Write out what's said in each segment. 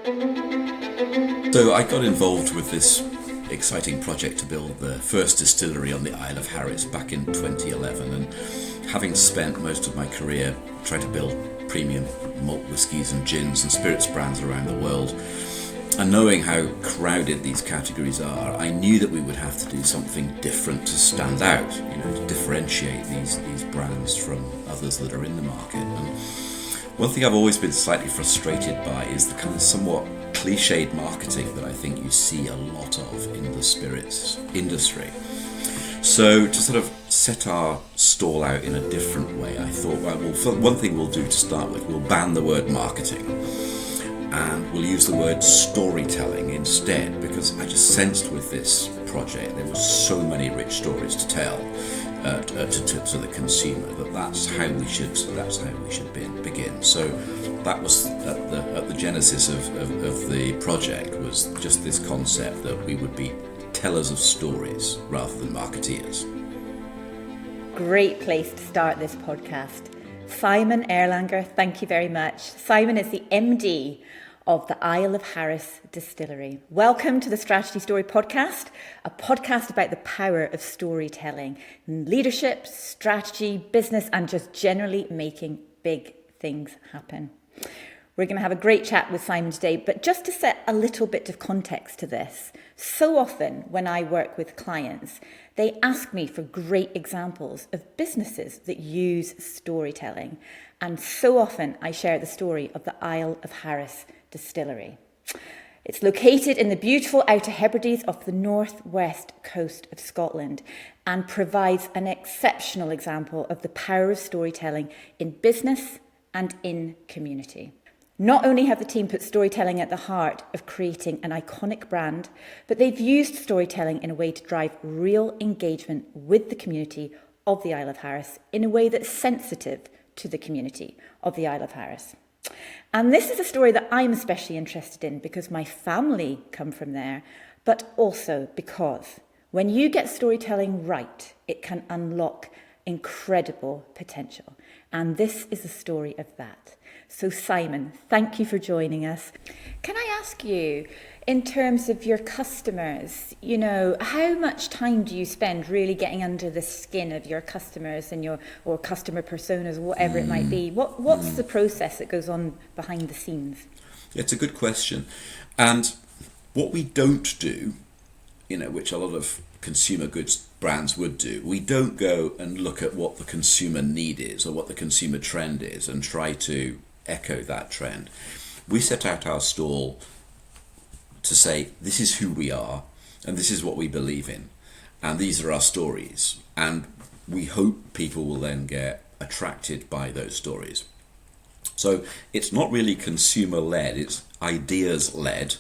So I got involved with this exciting project to build the first distillery on the Isle of Harris back in 2011, and having spent most of my career trying to build premium malt whiskies and gins and spirits brands around the world, and knowing how crowded these categories are, I knew that we would have to do something different to stand out, to differentiate these brands from others that are in the market. And one thing I've always been slightly frustrated by is the kind of somewhat cliched marketing that I think you see a lot of in the spirits industry. So to sort of set our stall out in a different way, I thought, one thing we'll do to start with, we'll ban the word marketing and we'll use the word storytelling instead, because I just sensed with this project there were so many rich stories to tell to the consumer that's how we should begin. So that was at the genesis of the project, was just this concept that we would be tellers of stories rather than marketeers. Great place to start this podcast. Simon Erlanger, thank you very much. Simon is the MD of the Isle of Harris Distillery. Welcome to the Strategy Story podcast, a podcast about the power of storytelling, leadership, strategy, business, and just generally making big things happen. We're going to have a great chat with Simon today, but just to set a little bit of context to this, so often when I work with clients, they ask me for great examples of businesses that use storytelling. And so often I share the story of the Isle of Harris Distillery. It's located in the beautiful Outer Hebrides of the northwest coast of Scotland and provides an exceptional example of the power of storytelling in business and in community. Not only have the team put storytelling at the heart of creating an iconic brand, but they've used storytelling in a way to drive real engagement with the community of the Isle of Harris in a way that's sensitive to the community of the Isle of Harris. And this is a story that I'm especially interested in because my family come from there, but also because when you get storytelling right, it can unlock incredible potential. And this is a story of that. So Simon, thank you for joining us. Can I ask you, in terms of your customers, how much time do you spend really getting under the skin of your customers and or customer personas, whatever it might be? What's the process that goes on behind the scenes? It's a good question. And what we don't do, which a lot of consumer goods brands would do, we don't go and look at what the consumer need is or what the consumer trend is and try to echo that trend. We set out our stall to say, this is who we are and this is what we believe in and these are our stories, and we hope people will then get attracted by those stories. So it's not really consumer led, it's ideas led,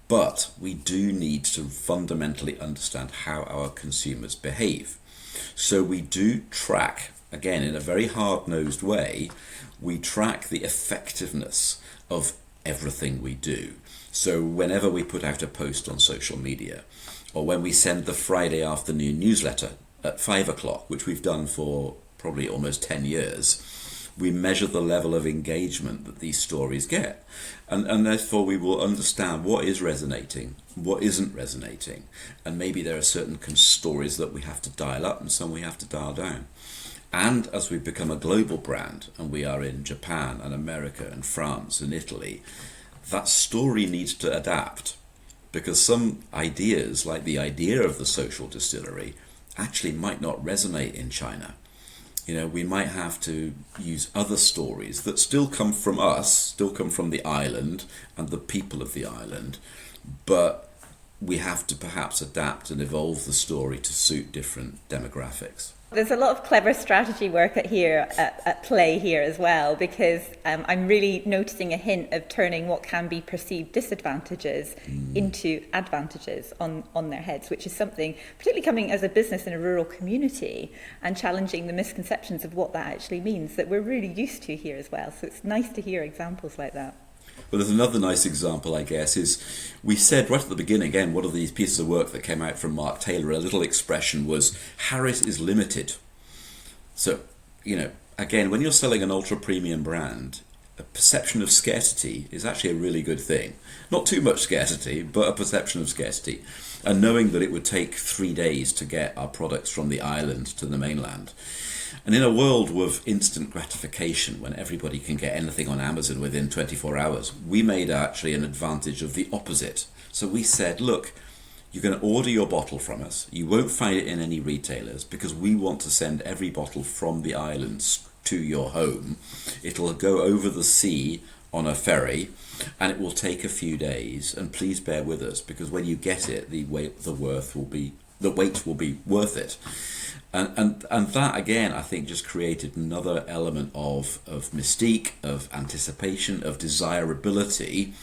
but we do need to fundamentally understand how our consumers behave. So we do track, again in a very hard-nosed way, we track the effectiveness of everything we do. So whenever we put out a post on social media, or when we send the Friday afternoon newsletter at 5 o'clock, which we've done for probably almost 10 years, we measure the level of engagement that these stories get. And therefore we will understand what is resonating, what isn't resonating. And maybe there are certain stories that we have to dial up and some we have to dial down. And as we become a global brand, and we are in Japan and America and France and Italy, that story needs to adapt, because some ideas, like the idea of the social distillery, actually might not resonate in China. We might have to use other stories that still come from us, still come from the island and the people of the island, but we have to perhaps adapt and evolve the story to suit different demographics. There's a lot of clever strategy work at play here as well, because I'm really noticing a hint of turning what can be perceived disadvantages into advantages on their heads, which is something, particularly coming as a business in a rural community and challenging the misconceptions of what that actually means that we're really used to here as well. So it's nice to hear examples like that. Well, there's another nice example, I guess, is we said right at the beginning, again, one of these pieces of work that came out from Mark Taylor, a little expression was, Harris is limited. So, again, when you're selling an ultra-premium brand, a perception of scarcity is actually a really good thing. Not too much scarcity, but a perception of scarcity. And knowing that it would take 3 days to get our products from the island to the mainland. And in a world with instant gratification, when everybody can get anything on Amazon within 24 hours, we made actually an advantage of the opposite. So we said, look, you're going to order your bottle from us. You won't find it in any retailers because we want to send every bottle from the islands to your home. It'll go over the sea on a ferry and it will take a few days. And please bear with us because when you get it, the weight will be worth it. And that, again, I think just created another element of mystique, of anticipation, of desirability,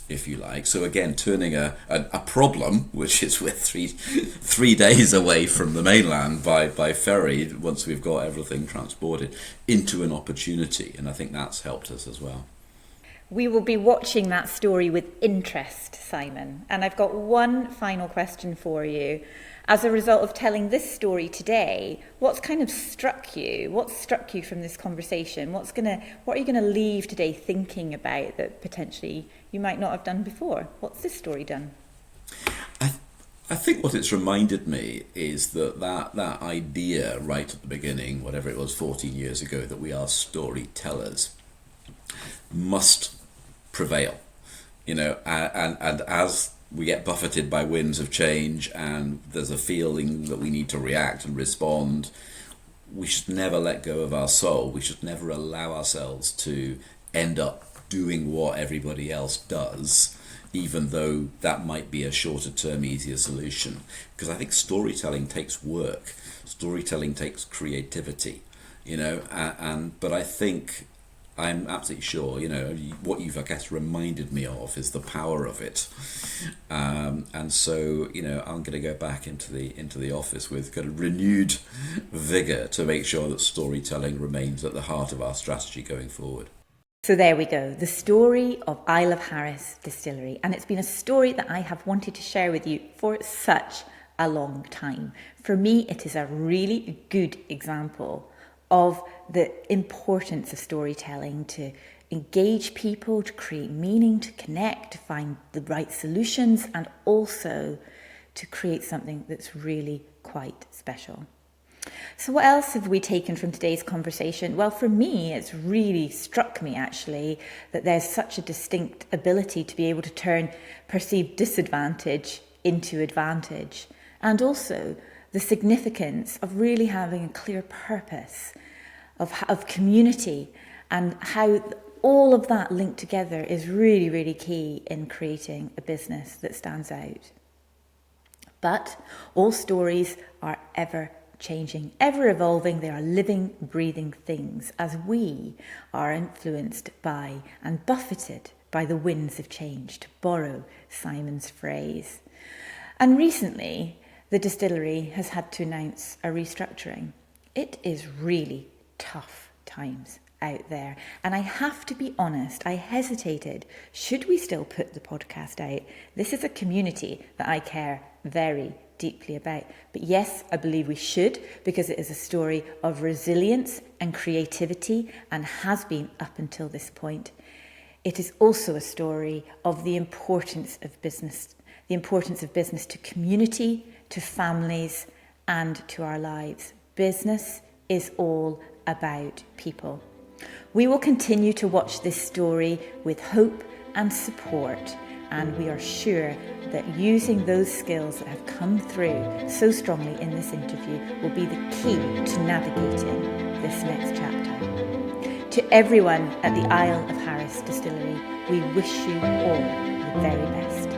if you like. So again, turning a problem, which is we're three days away from the mainland by ferry, once we've got everything transported, into an opportunity. And I think that's helped us as well. We will be watching that story with interest, Simon. And I've got one final question for you. As a result of telling this story today, what's kind of struck you? What's struck you from this conversation? What are you going to leave today thinking about that potentially you might not have done before? What's this story done? I think what it's reminded me is that idea right at the beginning, whatever it was 14 years ago, that we are storytellers, must prevail. And as we get buffeted by winds of change and there's a feeling that we need to react and respond, we should never let go of our soul. We should never allow ourselves to end up doing what everybody else does, even though that might be a shorter term, easier solution. Because I think storytelling takes work. Storytelling takes creativity, but I think I'm absolutely sure, what you've, I guess, reminded me of is the power of it. And so, I'm going to go back into the office with kind of renewed vigour to make sure that storytelling remains at the heart of our strategy going forward. So there we go, the story of Isle of Harris Distillery. And it's been a story that I have wanted to share with you for such a long time. For me, it is a really good example of the importance of storytelling to engage people, to create meaning, to connect, to find the right solutions, and also to create something that's really quite special. So what else have we taken from today's conversation? Well, for me, it's really struck me actually that there's such a distinct ability to be able to turn perceived disadvantage into advantage, and also the significance of really having a clear purpose, of community, and how all of that linked together is really, really key in creating a business that stands out. But all stories are ever changing, ever evolving. They are living, breathing things as we are influenced by and buffeted by the winds of change, to borrow Simon's phrase. And recently, the distillery has had to announce a restructuring. It is really tough times out there. And I have to be honest, I hesitated. Should we still put the podcast out? This is a community that I care very deeply about. But yes, I believe we should, because it is a story of resilience and creativity, and has been up until this point. It is also a story of the importance of business to community, to families, and to our lives. Business is all about people. We will continue to watch this story with hope and support, and we are sure that using those skills that have come through so strongly in this interview will be the key to navigating this next chapter. To everyone at the Isle of Harris Distillery, we wish you all the very best.